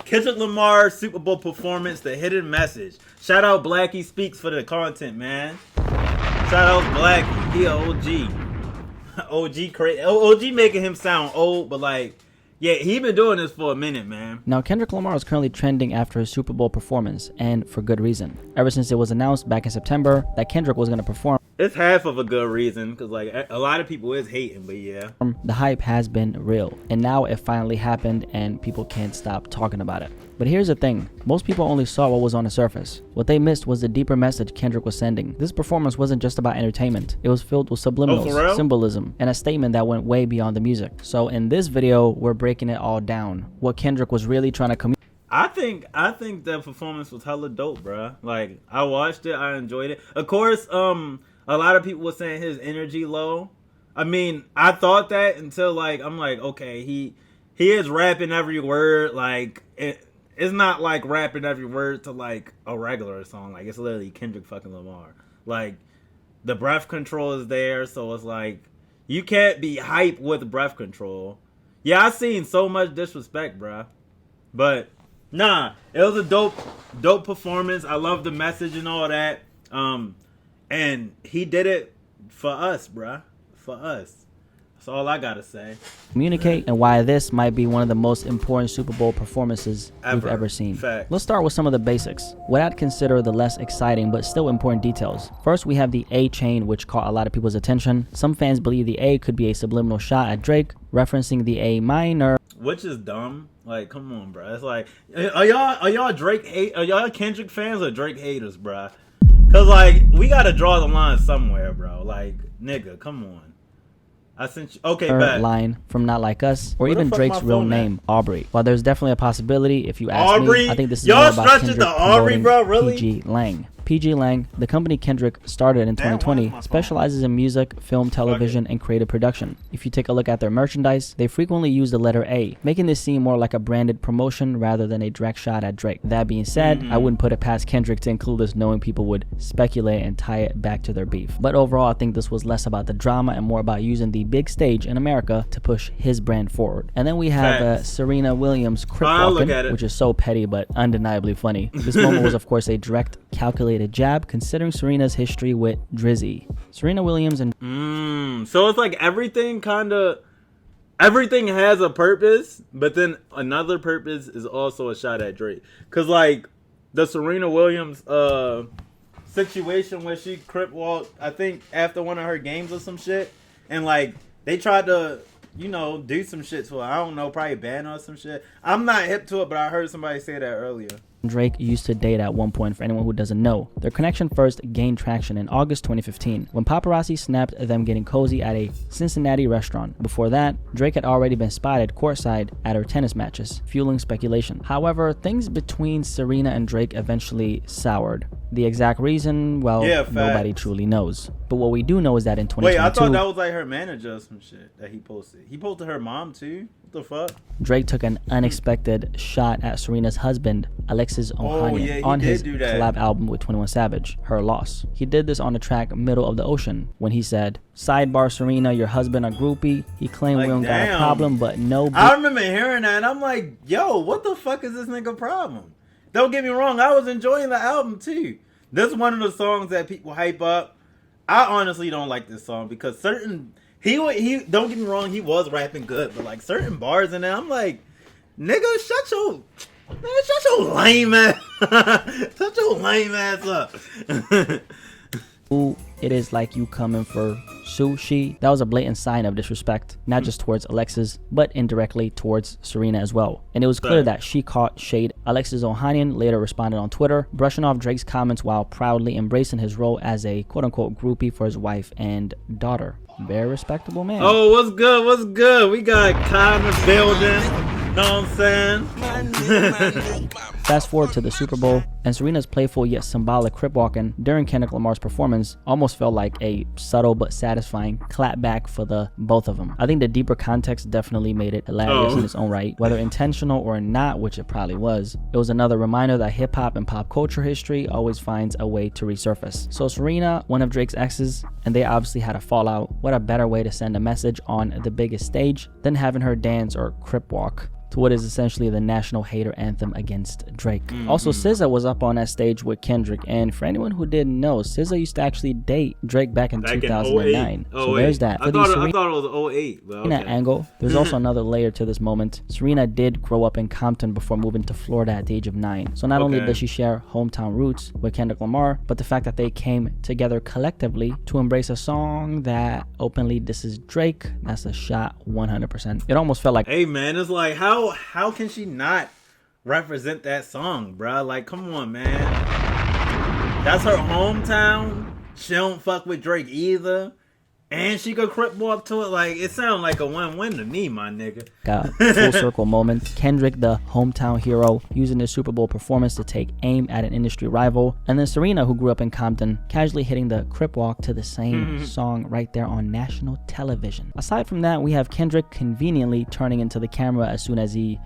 Kendrick Lamar Super Bowl performance, the hidden message. Shout out Blackie Speaks for the content, man. Shout out Blackie, he a OG. OG making him sound old, but like, yeah, he been doing this for a minute, man. Now, Kendrick Lamar is currently trending after his Super Bowl performance, and for good reason. Ever since it was announced back in September that Kendrick was going to perform, it's half of a good reason, because like a lot of people is hating, but yeah. The hype has been real, and now it finally happened and people can't stop talking about it. But here's the thing, most people only saw what was on the surface. What they missed was the deeper message Kendrick was sending. This performance wasn't just about entertainment, it was filled with subliminals, symbolism, and a statement that went way beyond the music. So in this video, we're breaking it all down, what Kendrick was really trying to communicate. I think the performance was hella dope, bruh. Like, I watched it, I enjoyed it. Of course, a lot of people were saying his energy low. I mean, I thought that until like, I'm like, okay, he is rapping every word. Like, it's not like rapping every word to like a regular song. Like, it's literally Kendrick fucking Lamar. Like, the breath control is there, so it's like, you can't be hype with breath control. Yeah, I seen so much disrespect, bruh. But nah, it was a dope performance. I love the message and all that. And he did it for us, bruh. For us. That's all I gotta say. Communicate, and why this might be one of the most important Super Bowl performances we've ever seen. Fact. Let's start with some of the basics, what I'd consider the less exciting but still important details. First, we have the A chain, which caught a lot of people's attention. Some fans believe the A could be a subliminal shot at Drake, referencing the A minor. Which is dumb. Like, come on, bruh. It's like, are y'all Kendrick fans or Drake haters, bruh? Cause like, we gotta draw the line somewhere, bro. Like, nigga, come on. I sent you. Okay, bad. Line from Not Like Us, or even Drake's real name, Aubrey. While there's definitely a possibility, if you ask me, I think this is more about Kendrick promoting PG Lang. PG Lang, the company Kendrick started in 2020, specializes in music, film, television, and creative production. If you take a look at their merchandise, they frequently use the letter A, making this seem more like a branded promotion rather than a direct shot at Drake. That being said, I wouldn't put it past Kendrick to include this, knowing people would speculate and tie it back to their beef. But overall, I think this was less about the drama and more about using the big stage in America to push his brand forward. And then we have Serena Williams crip walking, which is so petty but undeniably funny. This moment was of course a direct, calculated jab, considering Serena's history with Drizzy. Serena Williams and so it's like everything has a purpose, but then another purpose is also a shot at Drake. Cause like the Serena Williams situation where she crip walked, I think after one of her games or some shit, and like they tried to, you know, do some shit to her. I don't know, probably ban her or some shit. I'm not hip to it, but I heard somebody say that earlier. Drake used to date at one point, for anyone who doesn't know. Their connection first gained traction in August 2015 when paparazzi snapped them getting cozy at a Cincinnati restaurant. Before that, Drake had already been spotted courtside at her tennis matches, fueling speculation. However, things between Serena and Drake eventually soured. The exact reason, well, nobody truly knows. But what we do know is that in 2022... Wait, I thought that was like her manager or some shit that he posted. He posted her mom too? What the fuck? Drake took an unexpected shot at Serena's husband, Alexis Ohanian, on his collab album with 21 Savage, Her Loss. He did this on the track Middle of the Ocean when he said, "Sidebar Serena, your husband a groupie. He claimed we don't got a problem, but no..." I remember hearing that and I'm like, yo, what the fuck is this nigga problem? Don't get me wrong, I was enjoying the album too. This is one of the songs that people hype up. I honestly don't like this song because he don't get me wrong, he was rapping good, but like certain bars in there, I'm like, nigga, shut your lame ass, shut your lame ass up. Ooh, it is like you coming for sushi. That was a blatant sign of disrespect, not just towards Alexis, but indirectly towards Serena as well. And it was clear that she caught shade. Alexis Ohanian later responded on Twitter, brushing off Drake's comments while proudly embracing his role as a quote-unquote groupie for his wife and daughter. Very respectable man. Oh, what's good? What's good? We got Kai in the building. Know what I'm saying? Fast forward to the Super Bowl, and Serena's playful yet symbolic crip walking during Kendrick Lamar's performance almost felt like a subtle but satisfying clapback for the both of them. I think the deeper context definitely made it hilarious in its own right, whether intentional or not, which it probably was. It was another reminder that hip-hop and pop culture history always finds a way to resurface. So Serena, one of Drake's exes, and they obviously had a fallout. What a better way to send a message on the biggest stage than having her dance or crip walk to what is essentially the national hater anthem against Drake. Also, SZA was up on that stage with Kendrick, and for anyone who didn't know, SZA used to actually date Drake back in 2009. So there's that. I thought it was 08. But okay. Angle. There's also another layer to this moment. Serena did grow up in Compton before moving to Florida at the age of 9. So not only does she share hometown roots with Kendrick Lamar, but the fact that they came together collectively to embrace a song that openly disses Drake, that's a shot 100%. It almost felt like, hey man, it's like how can she not represent that song, bro? Like, come on, man. That's her hometown. She don't fuck with Drake either. And she could crip walk to it. Like, it sounds like a win-win to me, my nigga. A full circle moment. Kendrick, the hometown hero, using his Super Bowl performance to take aim at an industry rival. And then Serena, who grew up in Compton, casually hitting the crip walk to the same song right there on national television. Aside from that, we have Kendrick conveniently turning into the camera as soon as he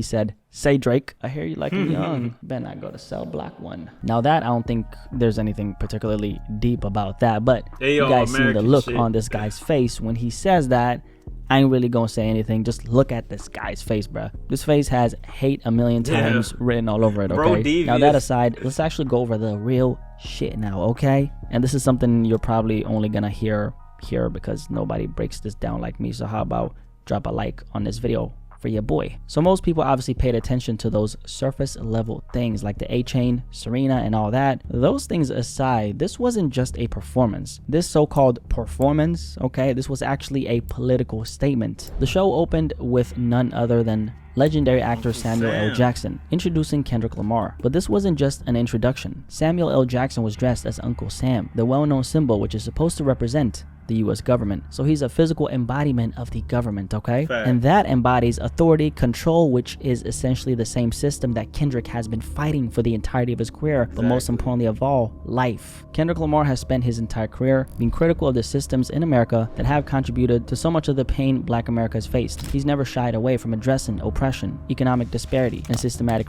said, "Say Drake, I hear you like a young. Better not go to Cell Block 1." Now that, I don't think there's anything particularly deep about that, but you guys see the look on this guy's face when he says that. I ain't really gonna say anything. Just look at this guy's face, bro. This face has hate a million times written all over it, okay? Now that aside, let's actually go over the real shit now, okay? And this is something you're probably only gonna hear here because nobody breaks this down like me. So how about drop a like on this video for your boy. So most people obviously paid attention to those surface level things like the A-Chain, Serena, and all that. Those things aside, this wasn't just a performance. This so-called performance, okay, this was actually a political statement. The show opened with none other than legendary actor Samuel L. Jackson introducing Kendrick Lamar. But this wasn't just an introduction. Samuel L. Jackson was dressed as Uncle Sam, the well-known symbol which is supposed to represent the US government. So he's a physical embodiment of the government, okay? Fact. And that embodies authority, control, which is essentially the same system that Kendrick has been fighting for the entirety of his career, but most importantly of all, life. Kendrick Lamar has spent his entire career being critical of the systems in America that have contributed to so much of the pain Black America has faced. He's never shied away from addressing oppression, economic disparity, and systematic.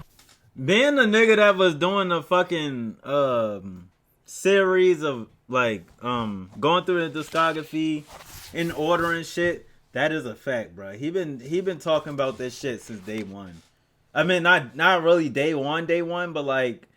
Being the nigga that was doing the fucking series of like going through the discography in order and shit, that is a fact, bro. He been talking about this shit since day one. I mean, not really day one, but like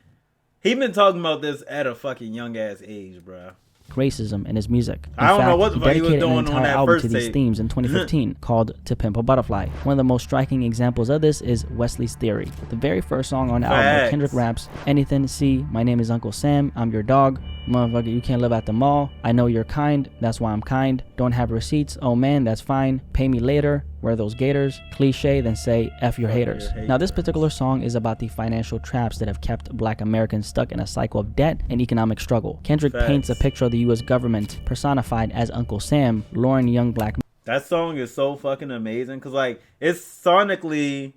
he been talking about this at a fucking young ass age, bro. Racism in his music. In I don't fact, know what the fuck he was doing an entire on that album first to these tape. themes in 2015 called To Pimp a Butterfly. One of the most striking examples of this is Wesley's Theory. The very first song on the album where Kendrick raps, "Anything to see, my name is Uncle Sam, I'm your dog. Motherfucker, you can't live at the mall. I know you're kind, that's why I'm kind. Don't have receipts, oh man, that's fine. Pay me later, wear those gators. Cliche, then say F your haters." Now this particular song is about the financial traps that have kept Black Americans stuck in a cycle of debt and economic struggle. Kendrick paints a picture of the US government personified as Uncle Sam, luring young Black men. That song is so fucking amazing because like it's sonically,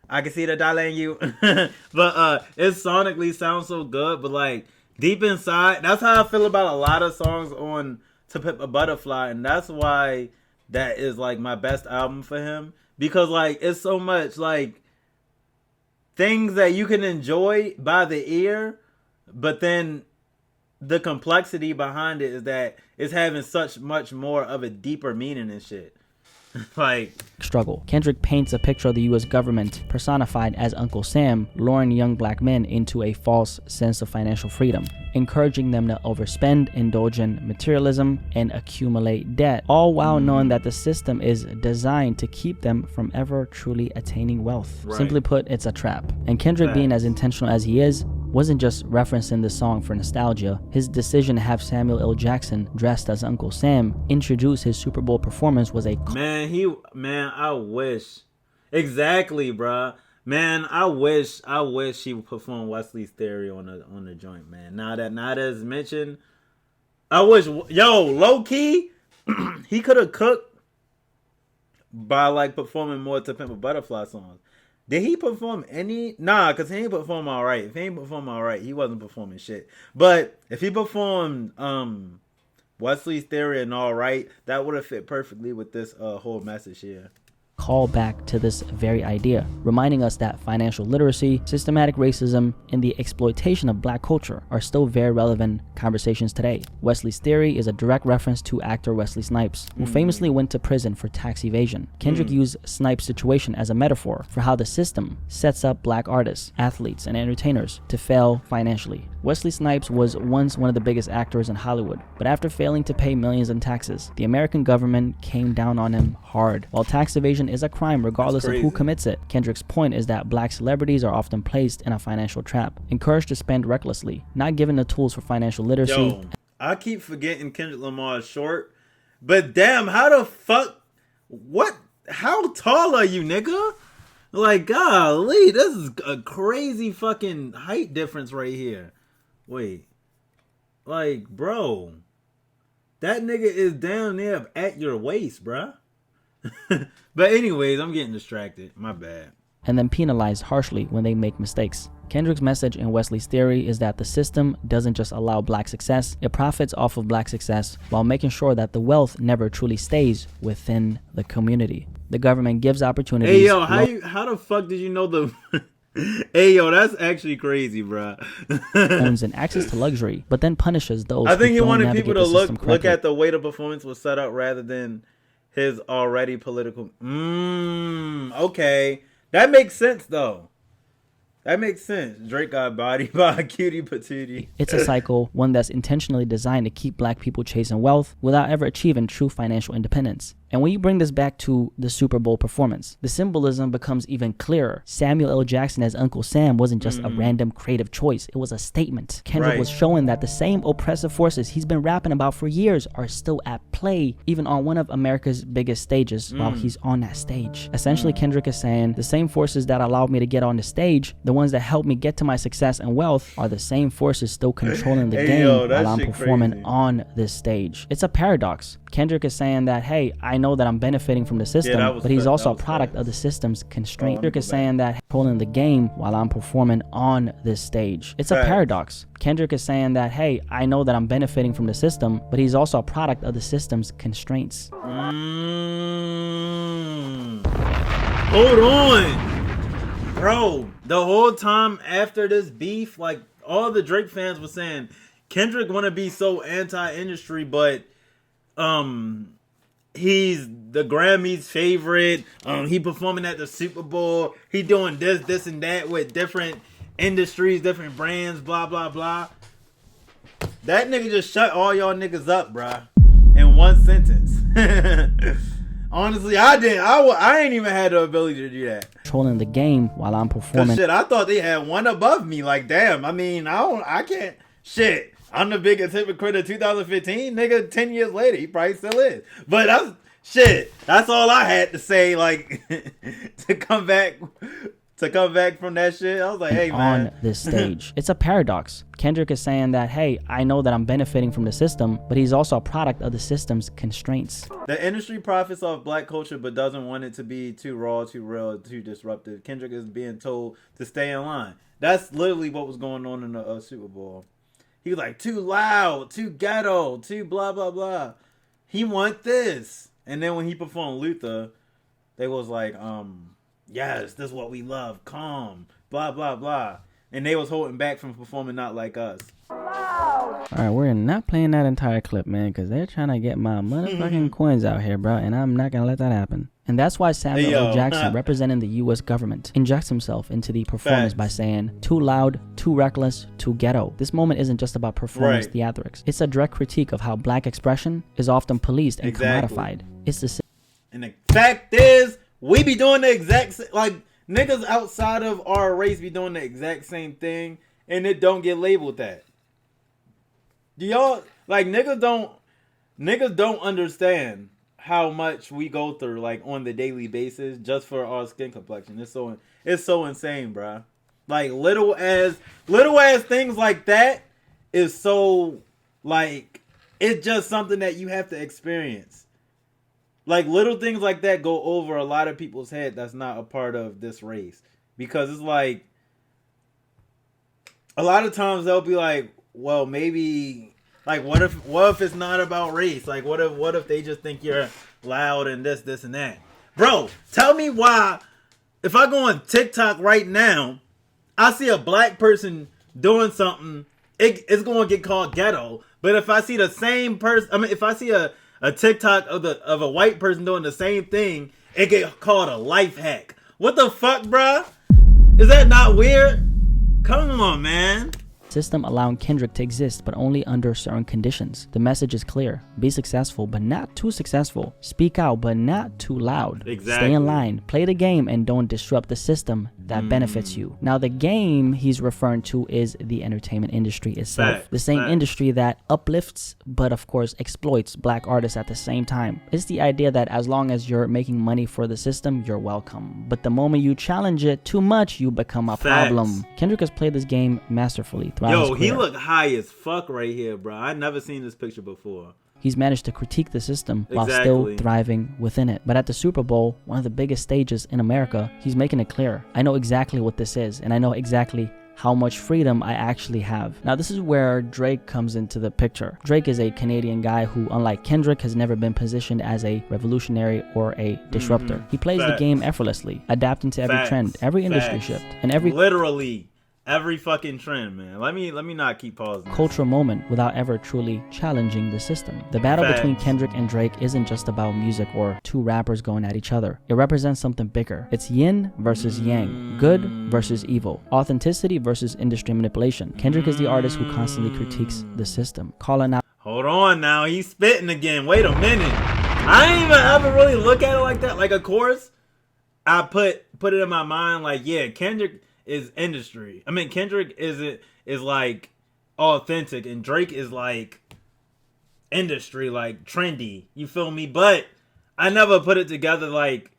I can see the dollar in you, but it sonically sounds so good, but like deep inside, that's how I feel about a lot of songs on To Pimp a Butterfly, and that's why that is like my best album for him, because like it's so much like things that you can enjoy by the ear, but then the complexity behind it is that it's having such much more of a deeper meaning and shit. Like struggle. Kendrick paints a picture of the US government personified as Uncle Sam, luring young Black men into a false sense of financial freedom, encouraging them to overspend, indulge in materialism, and accumulate debt, all while knowing that the system is designed to keep them from ever truly attaining wealth. Right. Simply put, it's a trap. And Kendrick, being as intentional as he is, wasn't just referencing this song for nostalgia. His decision to have Samuel L. Jackson, dressed as Uncle Sam, introduce his Super Bowl performance was a I wish. Exactly, bruh. Man, I wish he would perform Wesley's Theory on the joint, man. Now that it's mentioned, I wish, low key, he could have cooked by like performing more To Pimp a Butterfly songs. Did he perform any? Nah, because he ain't perform all right. If he ain't perform all right, he wasn't performing shit. But if he performed Wesley's Theory and all right, that would have fit perfectly with this whole message here. call back to this very idea, reminding us that financial literacy, systematic racism, and the exploitation of black culture are still very relevant conversations today. Wesley's theory is a direct reference to actor Wesley Snipes, who famously went to prison for tax evasion. Kendrick used Snipes' situation as a metaphor for how the system sets up black artists, athletes, and entertainers to fail financially. Wesley Snipes was once one of the biggest actors in Hollywood, but after failing to pay millions in taxes, the American government came down on him hard. While tax evasion is a crime regardless of who commits it, Kendrick's point is that black celebrities are often placed in a financial trap, encouraged to spend recklessly, not given the tools for financial literacy. Yo, I keep forgetting Kendrick Lamar is short, but damn, how the fuck, how tall are you, nigga? Like, golly, this is a crazy fucking height difference right here. Wait, like, bro, that nigga is down there at your waist, bruh. But anyways, I'm getting distracted. My bad. And then penalized harshly when they make mistakes. Kendrick's message in Wesley's theory is that the system doesn't just allow black success, it profits off of black success while making sure that the wealth never truly stays within the community. The government gives opportunities. Hey, yo, how the fuck did you know the... Hey, yo, that's actually crazy, bro. Owns an access to luxury, but then punishes those I think who he don't wanted navigate people the to system look correctly. at the way the performance was set up rather than his already political... Okay. That makes sense, though. That makes sense. Drake got bodied by a cutie patootie. It's a cycle, one that's intentionally designed to keep black people chasing wealth without ever achieving true financial independence. And when you bring this back to the Super Bowl performance, the symbolism becomes even clearer. Samuel L. Jackson as Uncle Sam wasn't just a random creative choice. It was a statement. Kendrick was showing that the same oppressive forces he's been rapping about for years are still at play, even on one of America's biggest stages while he's on that stage. Essentially, Kendrick is saying the same forces that allowed me to get on the stage, the ones that helped me get to my success and wealth, are the same forces still controlling the game while I'm performing on this stage. It's a paradox. Kendrick is saying that, hey, I know that I'm benefiting from the system, but he's also a product of the system's constraint. Kendrick is saying that controlling the game while I'm performing on this stage. It's a paradox. Kendrick is saying that, hey, I know that I'm benefiting from the system, but he's also a product of the system's constraints. Hold on. Bro, the whole time after this beef, like, all the Drake fans were saying, Kendrick want to be so anti-industry, but he's the Grammys favorite. He performing at the Super Bowl. He doing this, and that with different industries, different brands, blah, blah, blah. That nigga just shut all y'all niggas up, bruh, in one sentence. Honestly, I ain't even had the ability to do that. Controlling the game while I'm performing. Shit, I thought they had one above me. Like, damn. I mean, I can't. Shit. I'm the biggest hypocrite of 2015, nigga. 10 years later, he probably still is. But that's all I had to say. Like, to come back from that shit. I was like, hey, man. On this stage, it's a paradox. Kendrick is saying that, hey, I know that I'm benefiting from the system, but he's also a product of the system's constraints. The industry profits off black culture, but doesn't want it to be too raw, too real, too disruptive. Kendrick is being told to stay in line. That's literally what was going on in the Super Bowl. He was like, too loud, too ghetto, too blah, blah, blah. He want this. And then when he performed Luther, they was like, yes, this is what we love, calm, blah, blah, blah. And they was holding back from performing Not Like Us. Alright, we're not playing that entire clip, man, because they're trying to get my motherfucking coins out here, bro, and I'm not going to let that happen. And that's why Samuel L. Jackson, representing the U.S. government, injects himself into the performance by saying, too loud, too reckless, too ghetto. This moment isn't just about performance theatrics. It's a direct critique of how black expression is often policed and commodified. It's the And the fact is, we be doing the exact same, like, niggas outside of our race be doing the exact same thing, and it don't get labeled that. Do y'all, like, niggas don't understand how much we go through, like, on the daily basis just for our skin complexion. It's so insane, bro. Like, little as things like that is so, like, it's just something that you have to experience. Like, little things like that go over a lot of people's head that's not a part of this race. Because it's like, a lot of times they'll be like, well, maybe, like, what if it's not about race? Like, what if they just think you're loud and this and that? Bro, tell me why, if I go on TikTok right now, I see a black person doing something, it's going to get called ghetto. But if I see the same person, I mean, if I see a TikTok of a white person doing the same thing, it get called a life hack. What the fuck, bruh? Is that not weird? Come on, man. System allowing Kendrick to exist, but only under certain conditions. The message is clear. Be successful, but not too successful. Speak out, but not too loud. Exactly. Stay in line. Play the game and don't disrupt the system that benefits you. Now, the game he's referring to is the entertainment industry itself. The same industry that uplifts, but of course exploits black artists at the same time. It's the idea that as long as you're making money for the system, you're welcome. But the moment you challenge it too much, you become a problem. Kendrick has played this game masterfully. Yo, he look high as fuck right here, bro. I never seen this picture before. He's managed to critique the system while still thriving within it. But at the Super Bowl, one of the biggest stages in America, he's making it clear. I know exactly what this is, and I know exactly how much freedom I actually have. Now, this is where Drake comes into the picture. Drake is a Canadian guy who, unlike Kendrick, has never been positioned as a revolutionary or a disruptor. He plays the game effortlessly, adapting to every trend, every industry shift, and every every fucking trend, man. Let me not keep pausing. Cultural moment without ever truly challenging the system. The battle between Kendrick and Drake isn't just about music or two rappers going at each other. It represents something bigger. It's yin versus yang, good versus evil, authenticity versus industry manipulation. Kendrick is the artist who constantly critiques the system, calling out. Hold on now, he's spitting again. Wait a minute. I ain't even ever really look at it like that. Like, of course, I put it in my mind like, yeah, Kendrick is industry. I mean, Kendrick is like authentic, and Drake is like industry, like trendy. You feel me? But I never put it together like,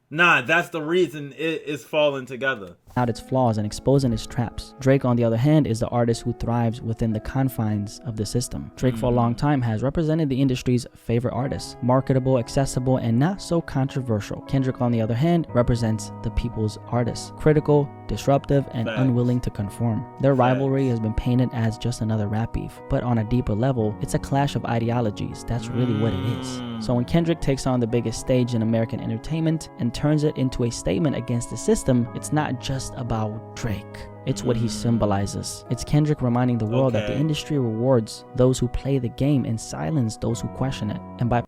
nah, that's the reason it is falling together. Out its flaws and exposing its traps. Drake, on the other hand, is the artist who thrives within the confines of the system. Drake for a long time has represented the industry's favorite artist, marketable, accessible, and not so controversial. Kendrick, on the other hand, represents the people's artist, critical, disruptive, and unwilling to conform. Their rivalry has been painted as just another rap beef, but on a deeper level, it's a clash of ideologies. That's really what it is. So when Kendrick takes on the biggest stage in American entertainment and turns it into a statement against the system, it's not just about Drake. It's what he symbolizes. It's Kendrick reminding the world that the industry rewards those who play the game and silence those who question it. And by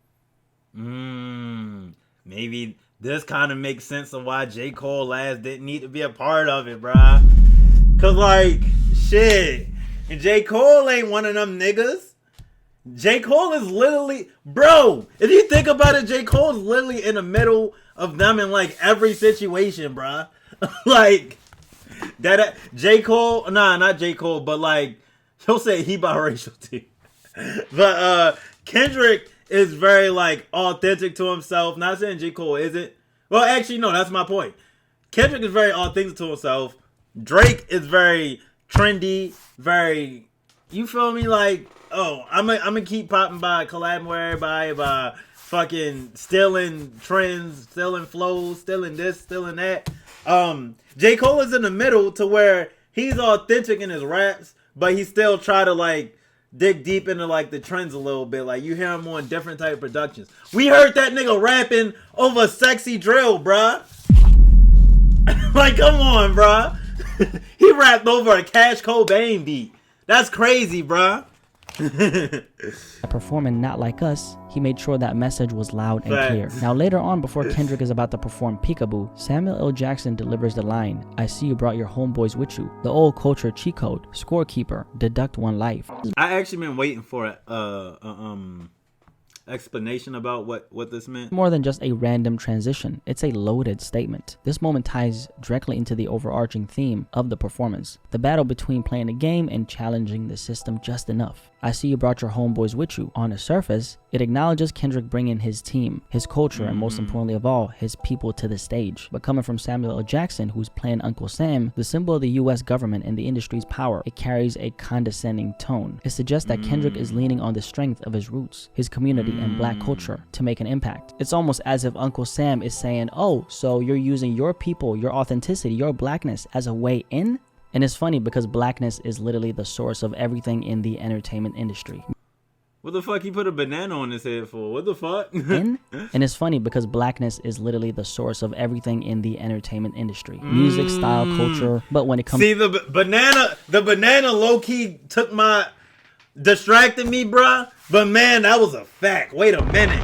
maybe this kind of makes sense of why J. Cole didn't need to be a part of it, bruh. Cause like, shit, and J. Cole ain't one of them niggas. J. Cole is literally, bro, if you think about it, J. Cole is literally in the middle of them in like every situation, bruh. Like, that J. Cole, not J. Cole, but like, he'll say he biracial too. But Kendrick is very like authentic to himself. Not saying J. Cole isn't. Well, actually, no, that's my point. Kendrick is very authentic to himself. Drake is very trendy, very, you feel me? Like, oh, I'm gonna keep popping by, collabing with everybody, by fucking stealing trends, stealing flows, stealing this, stealing that. J. Cole is in the middle to where he's authentic in his raps, but he still try to like dig deep into like the trends a little bit. Like, you hear him on different type of productions. We heard that nigga rapping over Sexy Drill, bruh. Like, come on, bruh. He rapped over a Cash Cobain beat. That's crazy, bruh. Performing Not Like Us, he made sure that message was loud and clear. Now later on, before Kendrick is about to perform Peekaboo, Samuel L. Jackson delivers the line, "I see you brought your homeboys with you." The old culture cheat code, scorekeeper, deduct one life. I actually been waiting for explanation about what this meant. More than just a random transition, it's a loaded statement. This moment ties directly into the overarching theme of the performance, the battle between playing the game and challenging the system just enough. I see you brought your homeboys with you. On the surface, it acknowledges Kendrick bringing his team, his culture, and most importantly of all, his people to the stage. But coming from Samuel L. Jackson, who's playing Uncle Sam, the symbol of the US government and the industry's power, it carries a condescending tone. It suggests that Kendrick is leaning on the strength of his roots, his community, and black culture to make an impact. It's almost as if Uncle Sam is saying, oh, so you're using your people, your authenticity, your blackness as a way in? And it's funny because blackness is literally the source of everything in the entertainment industry. What the fuck he put a banana on his head for? What the fuck? And it's funny because blackness is literally the source of everything in the entertainment industry. Music, style, culture. But when it comes... See, the banana low-key distracted me, bruh. But man, that was a fact. Wait a minute.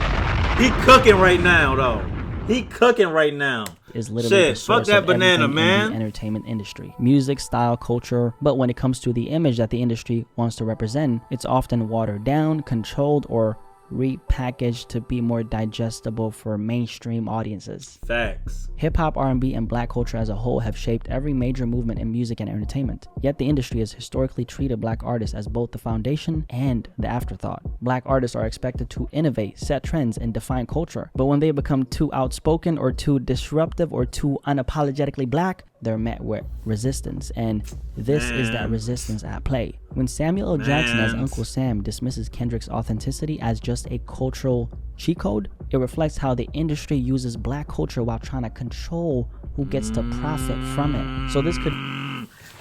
He cooking right now, though. He cooking right now. Is literally the source of banana, everything man. in the entertainment industry. Music, style, culture. But when it comes to the image that the industry wants to represent, it's often watered down, controlled, or repackaged to be more digestible for mainstream audiences. Facts. Hip-hop, R&B, and black culture as a whole have shaped every major movement in music and entertainment. Yet the industry has historically treated black artists as both the foundation and the afterthought. Black artists are expected to innovate, set trends, and define culture. But when they become too outspoken or too disruptive or too unapologetically black, they're met with resistance, and this is that resistance at play. When Samuel L. Jackson as Uncle Sam dismisses Kendrick's authenticity as just a cultural cheat code, it reflects how the industry uses black culture while trying to control who gets to profit from it. So this could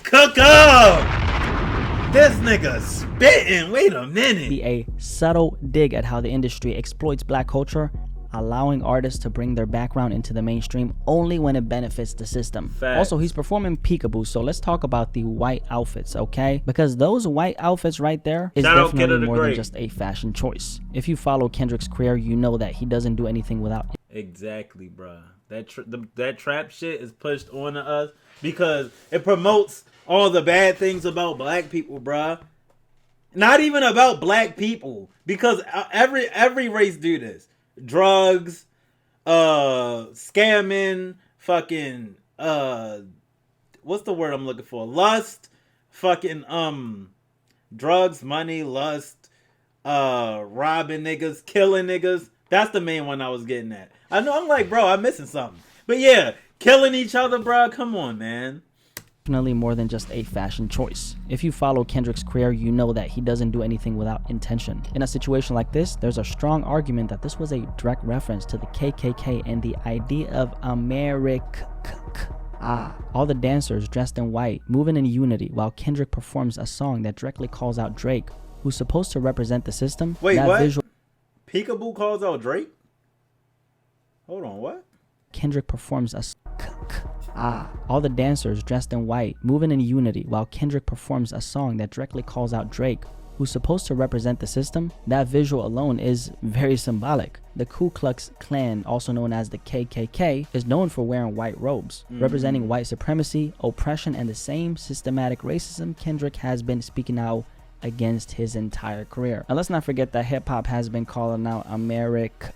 cook up! This nigga spitting. Wait a minute. Be a subtle dig at how the industry exploits black culture, allowing artists to bring their background into the mainstream only when it benefits the system. Facts. Also, he's performing peekaboo, so let's talk about the white outfits, okay? Because those white outfits right there is definitely more than just a fashion choice. If you follow Kendrick's career, you know that he doesn't do anything without... Exactly, bruh. That trap shit is pushed onto us because it promotes all the bad things about black people, bruh. Not even about black people, because every race do this. Drugs, scamming, fucking, what's the word I'm looking for? Lust, fucking, drugs, money, lust, robbing niggas, killing niggas. That's the main one I was getting at. I know, I'm like, bro, I'm missing something. But yeah, killing each other, bro, come on, man. Definitely more than just a fashion choice. If you follow Kendrick's career, you know that he doesn't do anything without intention. In a situation like this, there's a strong argument that this was a direct reference to the KKK and the idea of America. All the dancers dressed in white, moving in unity, while Kendrick performs a song that directly calls out Drake, who's supposed to represent the system. Wait, what? Peekaboo calls out Drake? Hold on, what? Kendrick performs a all the dancers dressed in white, moving in unity, while Kendrick performs a song that directly calls out Drake, who's supposed to represent the system. That visual alone is very symbolic. The Ku Klux Klan, also known as the KKK, is known for wearing white robes, representing white supremacy, oppression, and the same systematic racism Kendrick has been speaking out against his entire career. And let's not forget that hip-hop has been calling out America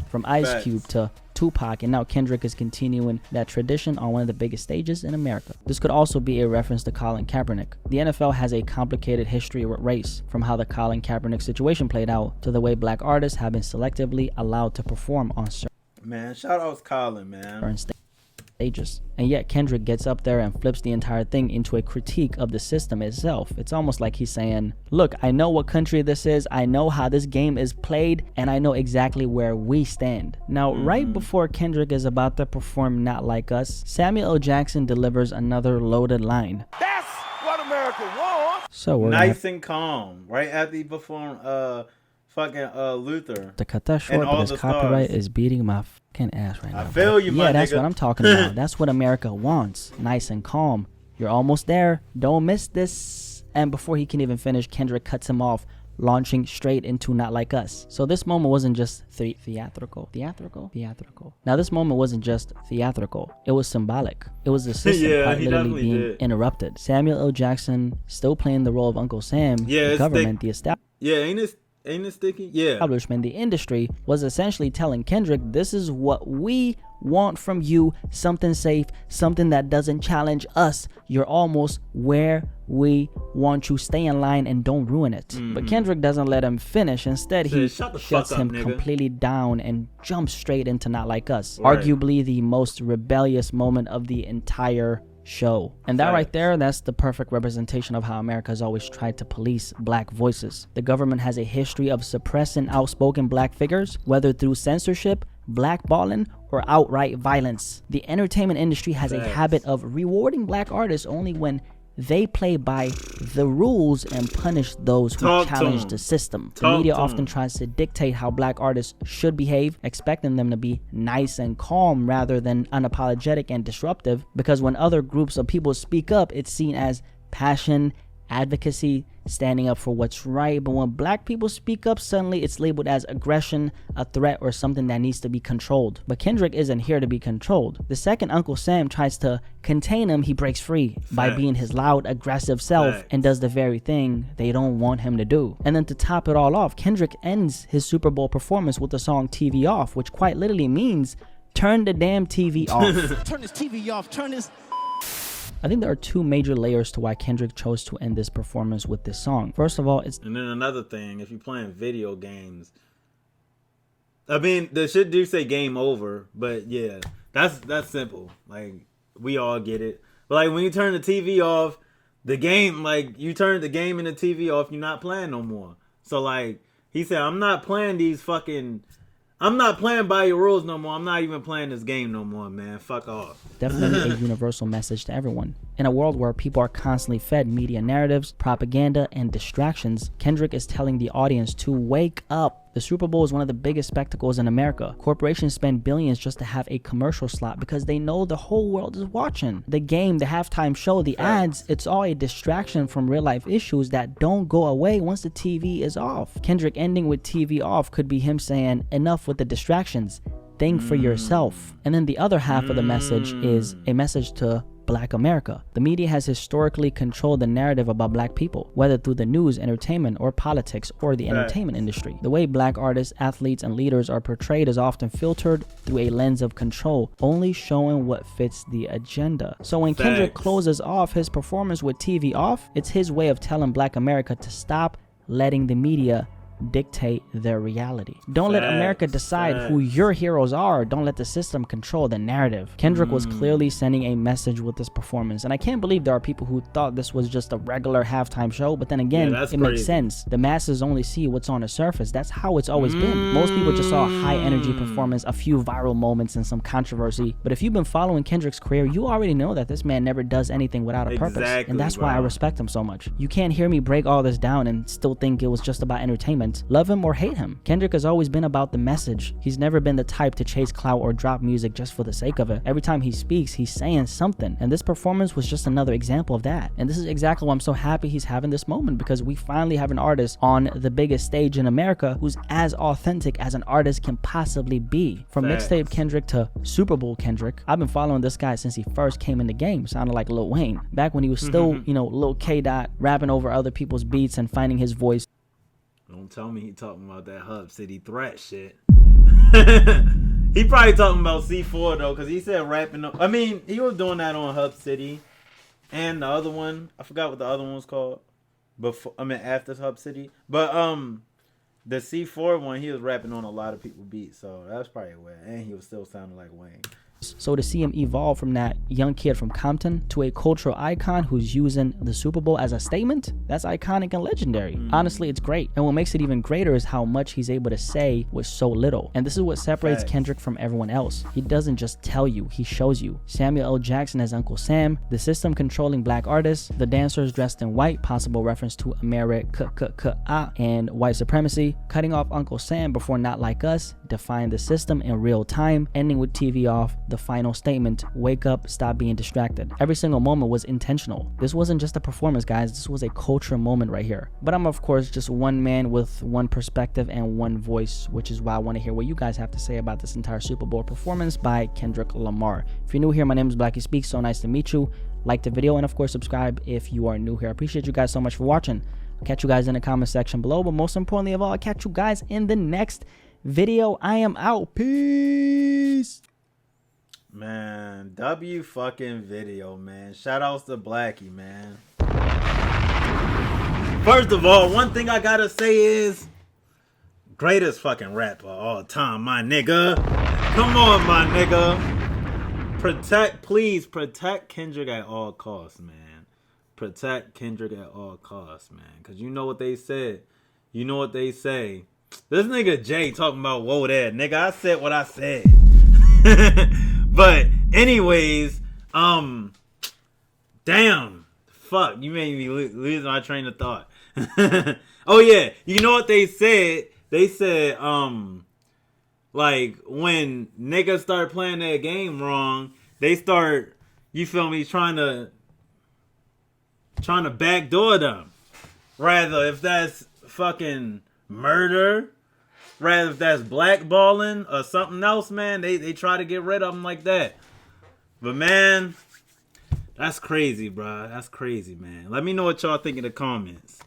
from Ice Cube to Tupac, and now Kendrick is continuing that tradition on one of the biggest stages in America. This could also be a reference to Colin Kaepernick. The NFL has a complicated history with race, from how the Colin Kaepernick situation played out to the way black artists have been selectively allowed to perform on certain shout out Colin, man. Stages. And yet Kendrick gets up there and flips the entire thing into a critique of the system itself. It's almost like he's saying, look, I know what country this is, I know how this game is played, and I know exactly where we stand. Now, right before Kendrick is about to perform Not Like Us, Samuel L. Jackson delivers another loaded line. That's what America wants. So we're nice and calm, right after he performed Luther. To cut that short, because copyright is beating my fucking ass right now. I feel you, my Yeah, that's nigga. what I'm talking about. That's what America wants. Nice and calm. You're almost there. Don't miss this. And before he can even finish, Kendrick cuts him off, launching straight into Not Like Us. So this moment wasn't just theatrical. Now this moment wasn't just theatrical. It was symbolic. It was the system quite literally being interrupted. Samuel L. Jackson still playing the role of Uncle Sam. The government, the establishment. Yeah, ain't it sticky? Yeah. Establishment, the industry, was essentially telling Kendrick, this is what we want from you. Something safe, something that doesn't challenge us. You're almost where we want you. Stay in line and don't ruin it. But Kendrick doesn't let him finish. Instead, he shuts him completely down and jumps straight into Not Like Us. Right. Arguably the most rebellious moment of the entire show. And that right there, that's the perfect representation of how America has always tried to police black voices. The government has a history of suppressing outspoken black figures, whether through censorship, blackballing, or outright violence. The entertainment industry has a habit of rewarding black artists only when they play by the rules and punish those who challenge the system. The media often tries to dictate how black artists should behave, expecting them to be nice and calm rather than unapologetic and disruptive, because when other groups of people speak up, it's seen as passion, advocacy, standing up for what's right. But when black people speak up, suddenly it's labeled as aggression, a threat, or something that needs to be controlled. But Kendrick isn't here to be controlled. The second Uncle Sam tries to contain him, he breaks free by being his loud, aggressive self and does the very thing they don't want him to do. And then to top it all off, Kendrick ends his Super Bowl performance with the song TV Off, which quite literally means turn the damn TV off. Turn this TV off, turn this... I think there are two major layers to why Kendrick chose to end this performance with this song. First of all, it's... And then another thing, if you're playing video games, I mean, the shit do say game over, but yeah, that's simple. Like, we all get it. But like, when you turn the TV off, the game, like, you turn the game and the TV off, you're not playing no more. So like, he said, I'm not playing by your rules no more. I'm not even playing this game no more, man. Fuck off. Definitely a universal message to everyone. In a world where people are constantly fed media narratives, propaganda, and distractions, Kendrick is telling the audience to wake up. The Super Bowl is one of the biggest spectacles in America. Corporations spend billions just to have a commercial slot because they know the whole world is watching. The game, the halftime show, the ads, it's all a distraction from real life issues that don't go away once the TV is off. Kendrick ending with TV off could be him saying, enough with the distractions. Think for yourself. And then the other half of the message is a message to Black America. The media has historically controlled the narrative about black people, whether through the news, entertainment, or politics, or the entertainment industry. The way black artists, athletes, and leaders are portrayed is often filtered through a lens of control, only showing what fits the agenda. So when Kendrick closes off his performance with TV Off, it's his way of telling Black America to stop letting the media dictate their reality. Don't let America decide who your heroes are. Don't let the system control the narrative. Kendrick was clearly sending a message with this performance, and I can't believe there are people who thought this was just a regular halftime show, but then again, it makes sense. The masses only see what's on the surface. That's how it's always been. Most people just saw a high energy performance, a few viral moments, and some controversy. But if you've been following Kendrick's career, you already know that this man never does anything without a purpose, and that's why I respect him so much. You can't hear me break all this down and still think it was just about entertainment. Love him or hate him, Kendrick has always been about the message. He's never been the type to chase clout or drop music just for the sake of it. Every time he speaks, he's saying something, and this performance was just another example of that. And this is exactly why I'm so happy he's having this moment, because we finally have an artist on the biggest stage in America who's as authentic as an artist can possibly be. From mixtape Kendrick to Super Bowl Kendrick, I've been following this guy since he first came in the game. Sounded like Lil Wayne back when he was still, Lil K Dot, rapping over other people's beats and finding his voice. Don't tell me he talking about that Hub City threat shit. He probably talking about C4 though, because he said rapping. I mean, he was doing that on Hub City, and the other one, I forgot what the other one was called. After Hub City, but the C4 one, he was rapping on a lot of people's beats, so that's probably where. And he was still sounding like Wayne. So to see him evolve from that young kid from Compton to a cultural icon who's using the Super Bowl as a statement, that's iconic and legendary. Honestly, it's great. And what makes it even greater is how much he's able to say with so little. And this is what separates Kendrick from everyone else. He doesn't just tell you, he shows you. Samuel L. Jackson as Uncle Sam, the system controlling black artists, the dancers dressed in white, possible reference to America and white supremacy, cutting off Uncle Sam before Not Like Us, defying the system in real time, ending with TV Off, the final statement, wake up, stop being distracted. Every single moment was intentional. This wasn't just a performance, guys. This was a culture moment right here. But I'm, of course, just one man with one perspective and one voice, which is why I want to hear what you guys have to say about this entire Super Bowl performance by Kendrick Lamar. If you're new here, my name is Blackie Speaks. So nice to meet you. Like the video and, of course, subscribe if you are new here. I appreciate you guys so much for watching. I'll catch you guys in the comment section below. But most importantly of all, I'll catch you guys in the next video. I am out. Peace. Man, W fucking video, man. Shout outs to Blackie, man. First of all, one thing I gotta say is greatest fucking rapper of all time, my nigga. Come on, my nigga. Please protect Kendrick at all costs, man. Protect Kendrick at all costs, man. Cause you know what they said. You know what they say. This nigga Jay talking about whoa there, nigga. I said what I said. But anyways, damn, fuck. fuck, you made me lose my train of thought. Oh yeah, you know what they said? They said, like when niggas start playing their game wrong, they start, you feel me, trying to backdoor them. Rather if that's fucking murder, rather if that's blackballing or something else, man, they try to get rid of them like that. But man, that's crazy, bro. That's crazy, man. Let me know what y'all think in the comments.